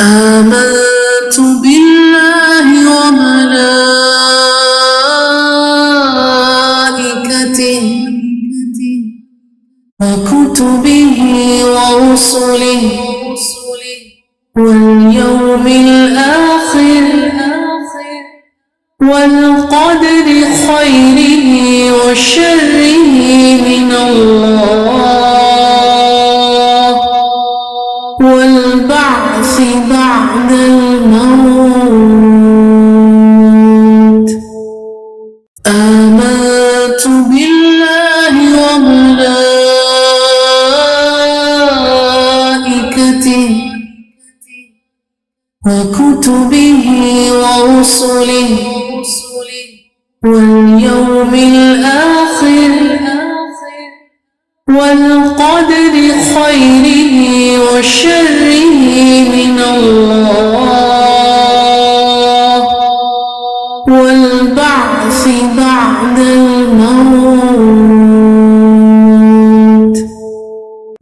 آمنت بالله وملائكته وكتبه ورسله واليوم الآخر والقدر خيره وشره من الله والبعث بعد الموت. آمنت بالله وملائكته وكتبه ورسله واليوم الآخر والقدر خيره وشره من الله والبعث بعد الموت.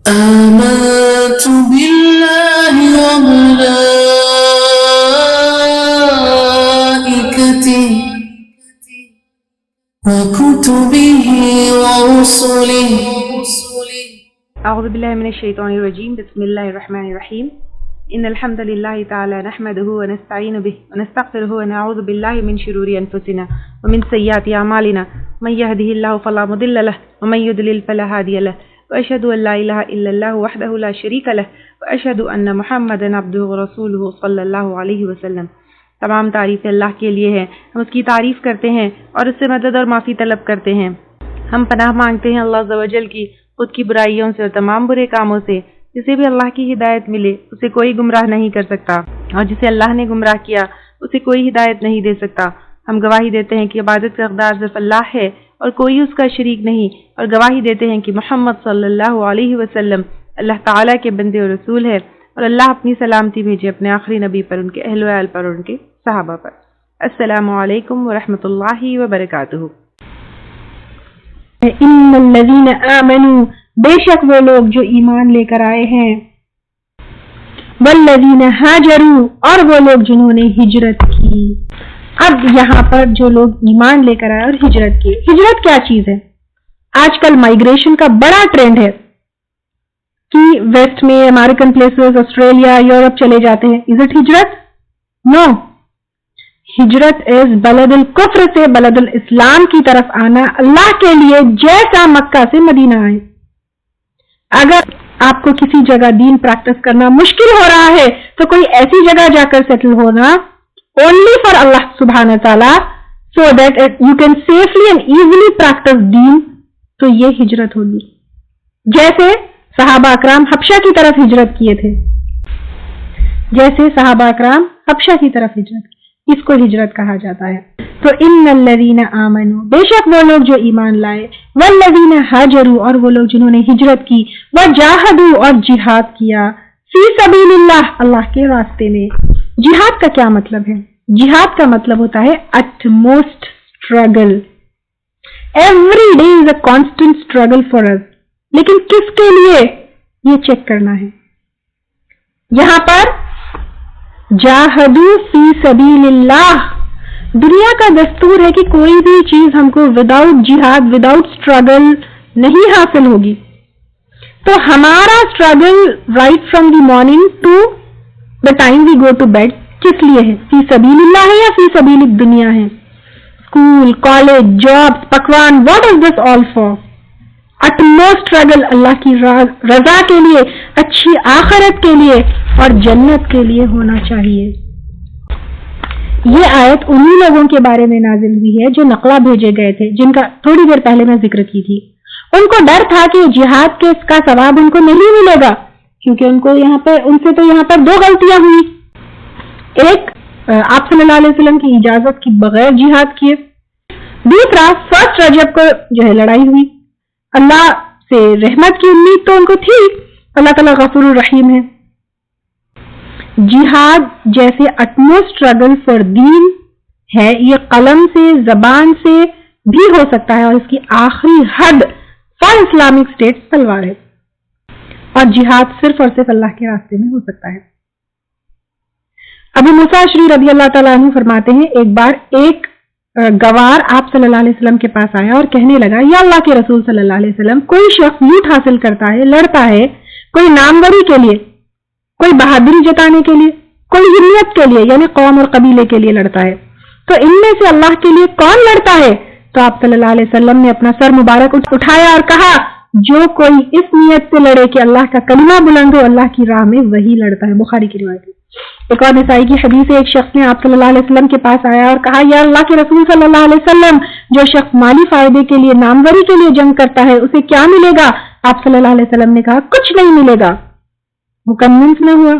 آمنت بالله وملائكته وكتبه ورسله. اعوذ باللہ من الشیطان الرجیم. بسم اللہ الرحمن الرحیم. ان الحمد للہ تعالی نحمده ونستعین به ونستغفره ونعوذ باللہ من شرور انفسنا ومن سیئات اعمالنا من يهده الله فلا مضل له ومن يضلل فلا هادي له واشهد ان لا اله الا الله وحده لا شريك له واشهد ان محمدا عبده ورسوله صلی اللہ علیہ وسلم. تمام تعریف اللہ کے لیے ہے، ہم اس کی تعریف کرتے ہیں اور اس سے مدد اور معافی طلب کرتے ہیں. ہم پناہ مانگتے ہیں اللہ عز و جل کی خود کی برائیوں سے اور تمام برے کاموں سے. جسے بھی اللہ کی ہدایت ملے اسے کوئی گمراہ نہیں کر سکتا، اور جسے اللہ نے گمراہ کیا اسے کوئی ہدایت نہیں دے سکتا. ہم گواہی دیتے ہیں کہ عبادت کا حقدار صرف اللہ ہے اور کوئی اس کا شریک نہیں، اور گواہی دیتے ہیں کہ محمد صلی اللہ علیہ وسلم اللہ تعالیٰ کے بندے اور رسول ہے، اور اللہ اپنی سلامتی بھیجے اپنے آخری نبی پر، ان کے اہل و عیال پر، اور ان کے صحابہ پر. السلام علیکم ورحمۃ اللہ وبرکاتہ. ان الذین آمنوا، بے شک وہ لوگ جو ایمان لے کر آئے ہیں، والذین ہاجروا، اور وہ لوگ جنہوں نے ہجرت کی. اب یہاں پر جو لوگ ایمان لے کر آئے اور ہجرت کی، ہجرت کیا چیز ہے؟ آج کل مائگریشن کا بڑا ٹرینڈ ہے کہ ویسٹ میں امریکن پلیسز، آسٹریلیا، یورپ چلے جاتے ہیں. از اٹ ہجرت؟ نو. ہجرت از بلد الکفر سے بلد الاسلام کی طرف آنا اللہ کے لیے، جیسا مکہ سے مدینہ آئے. اگر آپ کو کسی جگہ دین پریکٹس کرنا مشکل ہو رہا ہے تو کوئی ایسی جگہ جا کر سیٹل ہونا only for اللہ سبحانہ تعالی so that you can safely and easily practice دین، تو یہ ہجرت ہوگی. جیسے صحابہ اکرام حبشہ کی طرف ہجرت کیے تھے، اس کو ہجرت کہا جاتا ہے. تو ان الذین آمنوا، بے شک وہ لوگ جو ایمان لائے، والذین ہاجروا، اور وہ لوگ جنہوں نے ہجرت کی، وجاہدوا، اور جہاد کیا، فی سبیل اللہ، اللہ کے راستے میں. جہاد کا کیا مطلب ہے؟ جہاد کا مطلب ہوتا ہے utmost struggle. Every day is a constant struggle for us. لیکن کس کے لیے یہ چیک کرنا ہے. یہاں پر جاہدوا فی سبیل اللہ، دنیا کا دستور ہے کہ کوئی بھی چیز ہم کو وداؤٹ جہاد، وداؤٹ اسٹرگل نہیں حاصل ہوگی. تو ہمارا struggle right from the morning to the time we go to bed کس لیے ہے؟ فی سبیل اللہ ہے یا فی سبیل الدنیا ہے؟ اسکول، کالج، جاب، پکوان، what is this all for? Utmost struggle اللہ کی رضا کے لیے، اچھی آخرت کے لیے اور جنت کے لیے ہونا چاہیے. یہ آیت انہی لوگوں کے بارے میں نازل ہوئی ہے جو نقلہ بھیجے گئے تھے، جن کا تھوڑی دیر پہلے میں ذکر کی تھی. ان کو ڈر تھا کہ جہاد کے اس کا ثواب ان کو نہیں ملے گا، کیونکہ ان سے تو یہاں پر دو غلطیاں ہوئی. ایک، آپ صلی اللہ علیہ وسلم کی اجازت کی بغیر جہاد کیے. دوسرا، فرسٹ رجب کو جو ہے لڑائی ہوئی. اللہ سے رحمت کی امید تو ان کو تھی، اللہ تعالیٰ غفور الرحیم ہے. جہاد جیسے اٹموسٹ اسٹرگل فار دین ہے، یہ قلم سے، زبان سے بھی ہو سکتا ہے، اور اس کی آخری حد فار اسلامک اسٹیٹ تلوار ہے. اور جہاد صرف اور صرف اللہ کے راستے میں ہو سکتا ہے. ابو موسیٰ اشعری رضی اللہ تعالیٰ عنہ فرماتے ہیں ایک بار ایک گوار آپ صلی اللہ علیہ وسلم کے پاس آیا اور کہنے لگا یا اللہ کے رسول صلی اللہ علیہ وسلم، کوئی شخص لوٹ حاصل کرتا ہے، لڑتا ہے، کوئی ناموری کے لیے، کوئی بہادری جتانے کے لیے، کوئی ہمیت کے لیے یعنی قوم اور قبیلے کے لیے لڑتا ہے، تو ان میں سے اللہ کے لیے کون لڑتا ہے؟ تو آپ صلی اللہ علیہ وسلم نے اپنا سر مبارک اٹھایا اور کہا جو کوئی اس نیت سے لڑے کہ اللہ کا کلمہ بلند ہو اللہ کی راہ میں، وہی لڑتا ہے۔ بخاری کی روایت ہے۔ ایک اور نسائی کی حدیث ہے، ایک شخص نے آپ صلی اللہ علیہ وسلم کے پاس آیا اور کہا یا اللہ کے رسول صلی اللہ علیہ وسلم، جو شخص مالی فائدے کے لیے، ناموری کے لیے جنگ کرتا ہے اسے کیا ملے گا؟ آپ صلی اللہ علیہ وسلم نے کہا کچھ نہیں ملے گا۔ وہ کنوینس نہ ہوا،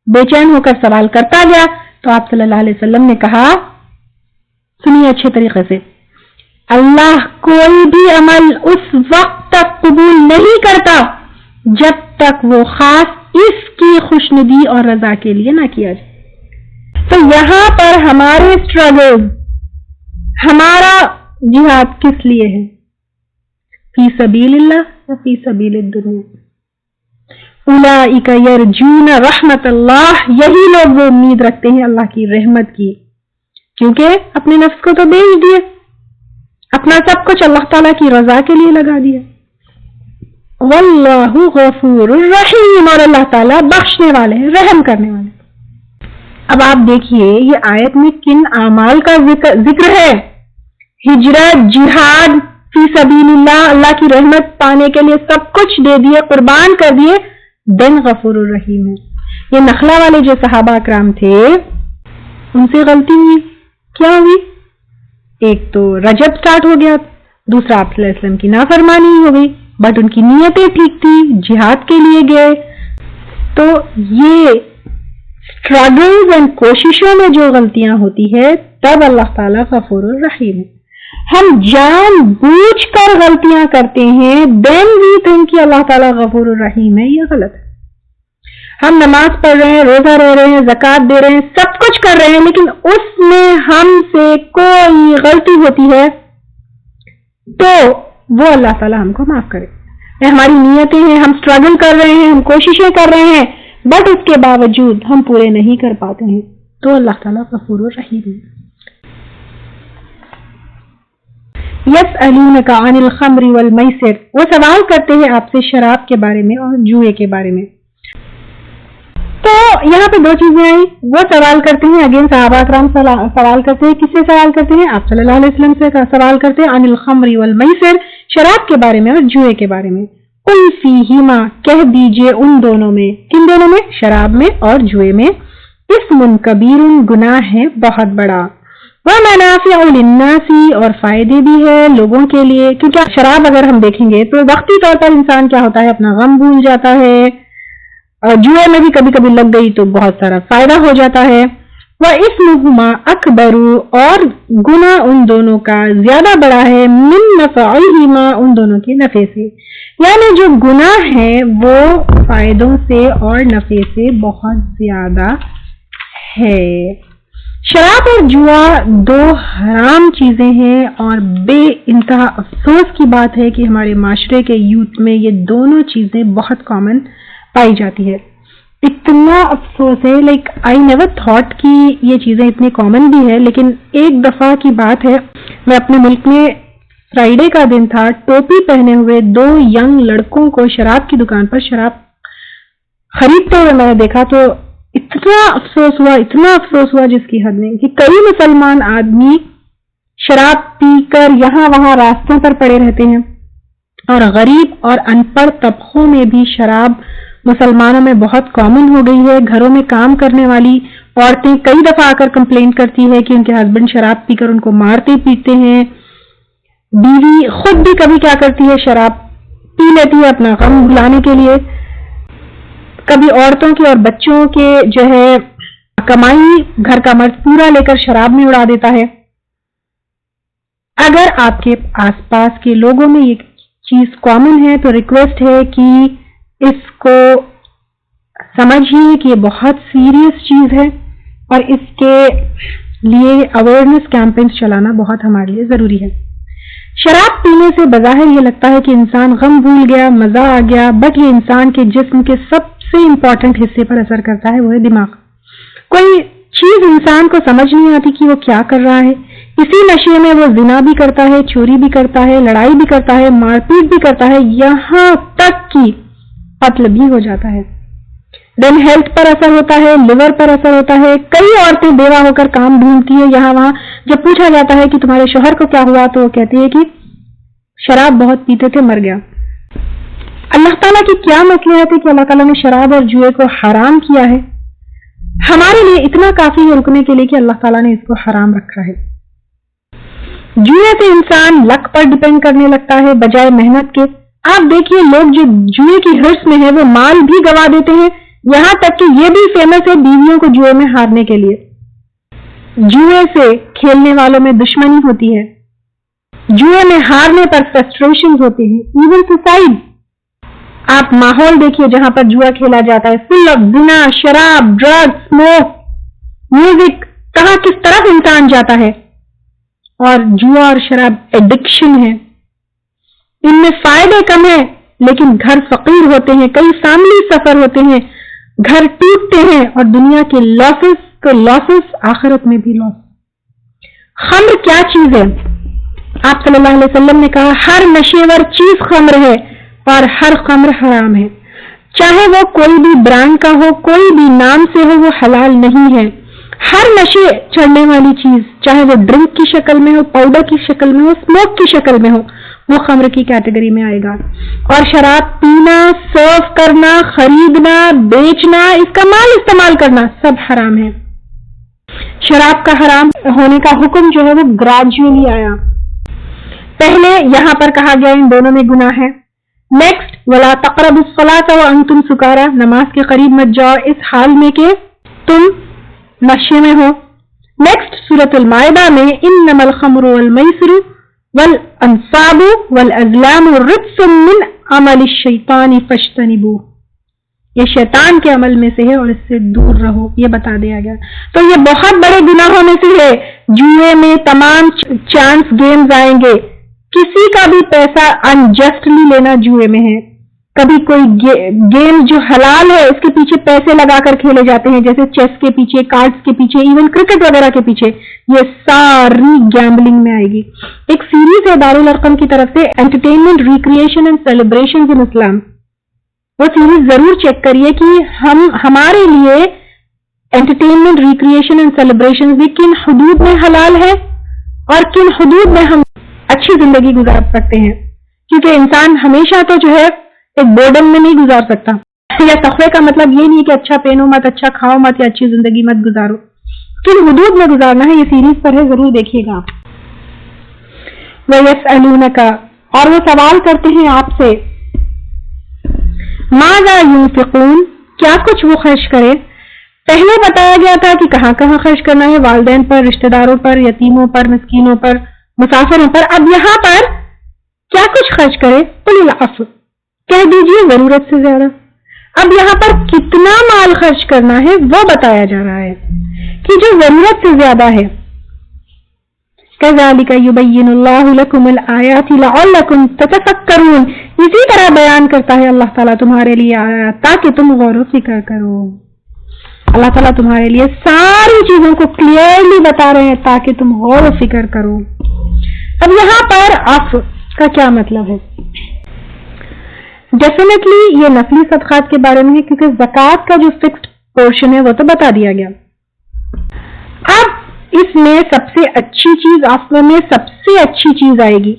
بے چین ہو کر سوال کرتا گیا، تو آپ صلی اللہ علیہ وسلم نے کہا سنیے اچھے طریقے سے، اللہ کوئی بھی عمل اس وقت تک قبول نہیں کرتا جب تک وہ خاص اس کی خوشنودی اور رضا کے لیے نہ کیا جائے۔ تو یہاں پر ہمارے اسٹرگل، ہمارا جہاد کس لیے ہے؟ فی سبیل اللہ یا فی سبیل الدنیا؟ اولئک یرجون رحمت اللہ، یہی لوگ وہ امید رکھتے ہیں اللہ کی رحمت کی، کیونکہ اپنے نفس کو تو بیچ دیے، اپنا سب کچھ اللہ تعالیٰ کی رضا کے لیے لگا دیا۔ واللہ غفور الرحیم، اور اللہ تعالیٰ بخشنے والے ہیں، رحم کرنے والے۔ اب آپ دیکھیے یہ آیت میں کن اعمال کا ذکر ہے؟ ہجرت، جہاد فی سبیل اللہ، اللہ کی رحمت پانے کے لیے سب کچھ دے دیے، قربان کر دیے، دن غفور الرحیم ہے۔ یہ نخلا والے جو صحابہ اکرام تھے ان سے غلطی ہوئی، کیا ہوئی؟ ایک تو رجب سٹارٹ ہو گیا، دوسرا آپ صلی اللہ علیہ وسلم کی نافرمانی ہو گئی، بٹ ان کی نیتیں ٹھیک تھی، جہاد کے لیے گئے۔ تو یہ اسٹرگلز اینڈ کوششوں میں جو غلطیاں ہوتی ہے تب اللہ تعالیٰ غفور الرحیم ہے۔ ہم جان بوجھ کر غلطیاں کرتے ہیں، دین وی تھنک کہ اللہ تعالیٰ غفور الرحیم ہے، یہ غلط ہے۔ ہم نماز پڑھ رہے ہیں، روزہ رہ رہے ہیں، زکوٰۃ دے رہے ہیں، سب کچھ کر رہے ہیں، لیکن اس میں ہم سے کوئی غلطی ہوتی ہے تو وہ اللہ تعالیٰ ہم کو معاف کرے۔ ہماری نیتیں ہیں، ہم اسٹرگل کر رہے ہیں، ہم کوششیں کر رہے ہیں، بٹ اس کے باوجود ہم پورے نہیں کر پاتے ہیں تو اللہ تعالیٰ غفور الرحیم ہے۔ یسألونک عن الخمر والمیسر، وہ سوال کرتے ہیں آپ سے شراب کے بارے میں اور جوئے کے بارے میں۔ تو یہاں پہ دو چیزیں آئی، وہ سوال کرتے ہیں، اگین صحابہ اکرام سوال کرتے ہیں، کس سے سوال کرتے ہیں؟ آپ صلی اللہ علیہ وسلم سے سوال کرتے ہیں، عن الخمر والمیسر، شراب کے بارے میں اور جوئے کے بارے میں۔ قل فیہما، کہہ دیجئے ان دونوں میں، کن دونوں میں؟ شراب میں اور جوئے میں، اسم کبیر، گناہ ہے بہت بڑا، ومنافع للناس، اور فائدے بھی ہے لوگوں کے لیے، کیونکہ شراب اگر ہم دیکھیں گے تو وقتی طور پر انسان کیا ہوتا ہے، اپنا غم بھول جاتا ہے، اور جوئے میں بھی کبھی کبھی لگ گئی تو بہت سارا فائدہ ہو جاتا ہے۔ وَإِثْمُهُمَا أَكْبَرُ، اور گناہ ان دونوں کا زیادہ بڑا ہے، مِن نَفْعِهِمَا، ان دونوں کے نفع سے، یعنی جو گناہ ہے وہ فائدوں سے اور نفع سے بہت زیادہ ہے۔ شراب اور جوا دو حرام چیزیں ہیں، اور بے انتہا افسوس کی بات ہے کہ ہمارے معاشرے کے یوتھ میں یہ دونوں چیزیں بہت کامن پائی جاتی ہے۔ اتنا افسوس ہے، لائک آئی نیور تھاٹ کہ یہ چیزیں اتنی کامن بھی ہے، لیکن ایک دفعہ کی بات ہے، میں اپنے ملک میں فرائیڈے کا دن تھا، ٹوپی پہنے ہوئے دو ینگ لڑکوں کو شراب کی دکان پر شراب خریدتے ہوئے میں نے دیکھا، تو اتنا افسوس ہوا جس کی حد نہیں، کہ کئی مسلمان آدمی شراب پی کر یہاں وہاں راستوں پر پڑے رہتے ہیں، اور غریب اور ان پڑھ طبقوں میں بھی شراب مسلمانوں میں بہت کامن ہو گئی ہے۔ گھروں میں کام کرنے والی عورتیں کئی دفعہ آ کر کمپلین کرتی ہے کہ ان کے ہسبینڈ شراب پی کر ان کو مارتے پیٹتے ہیں، بیوی خود بھی کبھی کیا کرتی ہے، شراب پی لیتی ہے اپنا غم بھلانے کے لیے، کبھی عورتوں کے اور بچوں کے جو ہے کمائی گھر کا مرد پورا لے کر شراب میں اڑا دیتا ہے۔ اگر آپ کے آس پاس کے لوگوں میں یہ چیز کامن ہے تو ریکویسٹ ہے کہ اس کو سمجھیے کہ یہ بہت سیریس چیز ہے، اور اس کے لیے اویئرنیس کیمپینز چلانا بہت ہمارے لیے ضروری ہے۔ شراب پینے سے بظاہر یہ لگتا ہے کہ انسان غم بھول گیا، مزہ آ گیا، بٹ یہ انسان کے جسم کے سب سے امپورٹنٹ حصے پر اثر کرتا ہے، وہ ہے دماغ۔ کوئی چیز انسان کو سمجھ نہیں آتی کہ وہ کیا کر رہا ہے. اسی نشے میں وہ زنا بھی کرتا ہے, چوری بھی کرتا ہے, لڑائی بھی کرتا ہے, مار پیٹ بھی کرتا ہے, یہاں تک کہ قتل بھی ہو جاتا ہے. دین ہیلتھ پر اثر ہوتا ہے, لیور پر اثر ہوتا ہے. کئی عورتیں بیوہ ہو کر کام ڈھونڈتی ہیں یہاں وہاں. جب پوچھا جاتا ہے کہ تمہارے شوہر کو کیا ہوا تو وہ کہتی ہے کہ شراب بہت پیتے تھے, مر گیا. اللہ تعالیٰ کی کیا مصلحت ہے کہ اللہ تعالیٰ نے شراب اور جوئے کو حرام کیا ہے؟ ہمارے لیے اتنا کافی ہے رکنے کے لیے کہ اللہ تعالیٰ نے اس کو حرام رکھا ہے. جوئے سے انسان لک پر ڈپینڈ کرنے لگتا ہے بجائے محنت کے. آپ دیکھیے لوگ جو جوئے کی ہرس میں ہے وہ مال بھی گوا دیتے ہیں, یہاں تک کہ یہ بھی فیمس ہے بیویوں کو جوئے میں ہارنے کے لیے. جوئے سے کھیلنے والوں میں دشمنی ہوتی ہے, جوئے میں ہارنے پر فرسٹریشن ہوتے ہیں, ایون سوسائڈ. آپ ماحول دیکھیے جہاں پر جوا کھیلا جاتا ہے, فل آف زنا, شراب, ڈرگ, اسموک, میوزک, کہاں کس طرف انسان جاتا ہے. اور جوا اور شراب ایڈکشن ہے. ان میں فائدے کم ہیں لیکن گھر فقیر ہوتے ہیں, کئی فیملی سفر ہوتے ہیں, گھر ٹوٹتے ہیں اور دنیا کے لاسز آخرت میں بھی لاس. خمر کیا چیز ہے؟ آپ صلی اللہ علیہ وسلم نے کہا ہر نشیور چیز خمر ہے اور ہر خمر حرام ہے. چاہے وہ کوئی بھی برانڈ کا ہو, کوئی بھی نام سے ہو, وہ حلال نہیں ہے. ہر نشے چڑھنے والی چیز چاہے وہ ڈرنک کی شکل میں ہو, پاؤڈر کی شکل میں ہو, اسموک کی شکل میں ہو, وہ خمر کی کیٹیگری میں آئے گا. اور شراب پینا, سرو کرنا, خریدنا, بیچنا, اس کا مال استعمال کرنا سب حرام ہے. شراب کا حرام ہونے کا حکم جو ہے وہ گریجولی آیا. پہلے یہاں پر کہا گیا ان دونوں میں گناہ ہے. نیکسٹ ولا تقربوا الصلاۃ وانتم سکارا, نماز کے قریب مت جاؤ اس حال میں کہ تم نشے میں ہو. نیکسٹ سورۃ المائدہ میں انما الخمر والمیسر والانصاب والازلام رجس من عمل الشیطان فاجتنبوہ, یہ شیطان کے عمل میں سے ہے اور اس سے دور رہو, یہ بتا دیا گیا. تو یہ بہت بڑے گناہوں میں سے ہے. جوئے میں تمام چانس گیمز آئیں گے, کسی کا بھی پیسہ انجسٹلی لینا جوئے میں ہے. کبھی کوئی گیم جو حلال ہے اس کے پیچھے پیسے لگا کر کھیلے جاتے ہیں, جیسے چیس کے پیچھے, کارڈز کے پیچھے, ایون کرکٹ وغیرہ کے پیچھے, یہ ساری گیمبلنگ میں آئے گی. ایک سیریز ہے دارالارقم کی طرف سے, انٹرٹینمنٹ, ریکریشن اینڈ سیلیبریشن ان اسلام. وہ سیریز ضرور چیک کریے کہ ہمارے لیے انٹرٹینمنٹ, ریکریشن اینڈ سیلیبریشن بھی کن حدود میں حلال ہے اور کن حدود میں ہم اچھی زندگی گزار سکتے ہیں. کیونکہ انسان ہمیشہ تو جو ہے ایک بورڈم میں نہیں گزار سکتا. یا تقوی کا مطلب یہ نہیں کہ اچھا پہنو مت, اچھا کھاؤ مت, یا اچھی زندگی مت گزارو. کن حدود میں گزارنا ہے یہ سیریز پر ہے, ضرور دیکھیے گا. وَيَسْأَلُونَكَ, اور وہ سوال کرتے ہیں آپ سے, ماذا ينفقون, کیا کچھ وہ خرچ کرے. پہلے بتایا گیا تھا کہ کہاں کہاں خرچ کرنا ہے, والدین پر, رشتہ داروں پر, یتیموں پر, مسکینوں پر, مسافروں پر. اب یہاں پر کیا کچھ خرچ کرے, قُلِ الْعَفْوَ, کہہ دیجیے ضرورت سے زیادہ. اب یہاں پر کتنا مال خرچ کرنا ہے وہ بتایا جا رہا ہے کہ جو ضرورت سے زیادہ ہے. كَذَلِكَ يُبَيِّنُ اللَّهُ لَكُمُ الْآيَاتِ لَعَلَّكُمْ تَتَفَكَّرُونَ, اسی طرح بیان کرتا ہے اللہ تعالیٰ تمہارے لیے آیات تاکہ تم غور و فکر کرو. اللہ تعالیٰ تمہارے لیے ساری چیزوں کو کلیئرلی بتا رہے ہیں تاکہ تم غور و فکر کرو. اب یہاں پر عفو کا کیا مطلب ہے؟ ڈیفینیٹلی یہ نفلی صدقات کے بارے میں ہے, کیونکہ زکوٰۃ کا جو فکسڈ پورشن ہے وہ تو بتا دیا گیا. اب اس میں سب سے اچھی چیز, عفو میں سب سے اچھی چیز آئے گی.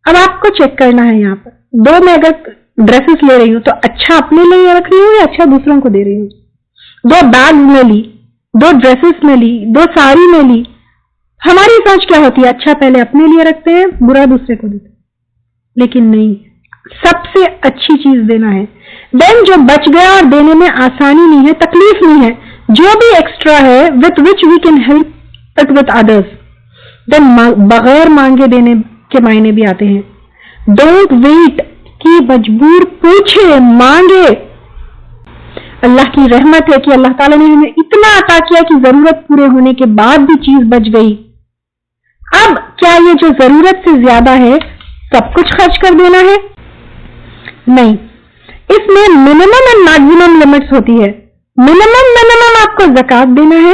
اب آپ کو چیک کرنا ہے یہاں پر, دو میں اگر ڈریسز لے رہی ہوں تو اچھا اپنے لیے رکھ رہی ہوں یا اچھا دوسروں کو دے رہی ہوں. دو بیگ میں لی, دو ڈریسز میں لی, دو ساڑی میں لی. ہماری سوچ کیا ہوتی ہے, اچھا پہلے اپنے لیے رکھتے ہیں, برا دوسرے کو دیتے ہیں. لیکن نہیں, سب سے اچھی چیز دینا ہے. دین جو بچ گیا اور دینے میں آسانی نہیں ہے, تکلیف نہیں ہے, جو بھی ایکسٹرا ہے with which we can help it with others, then بغیر مانگے دینے کے معنی بھی آتے ہیں. ڈونٹ ویٹ کہ مجبور پوچھے, مانگے. اللہ کی رحمت ہے کہ اللہ تعالیٰ نے ہمیں اتنا عطا کیا کہ ضرورت پورے ہونے کے بعد بھی چیز بچ گئی. اب کیا یہ جو ضرورت سے زیادہ ہے سب کچھ خرچ کر دینا ہے؟ نہیں, اس میں منیمم اینڈ میکسیمم لمٹس ہوتی ہے. منیمم آپ کو زکوٰۃ دینا ہے,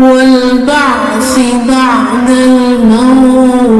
والبعث بعد بعد الموت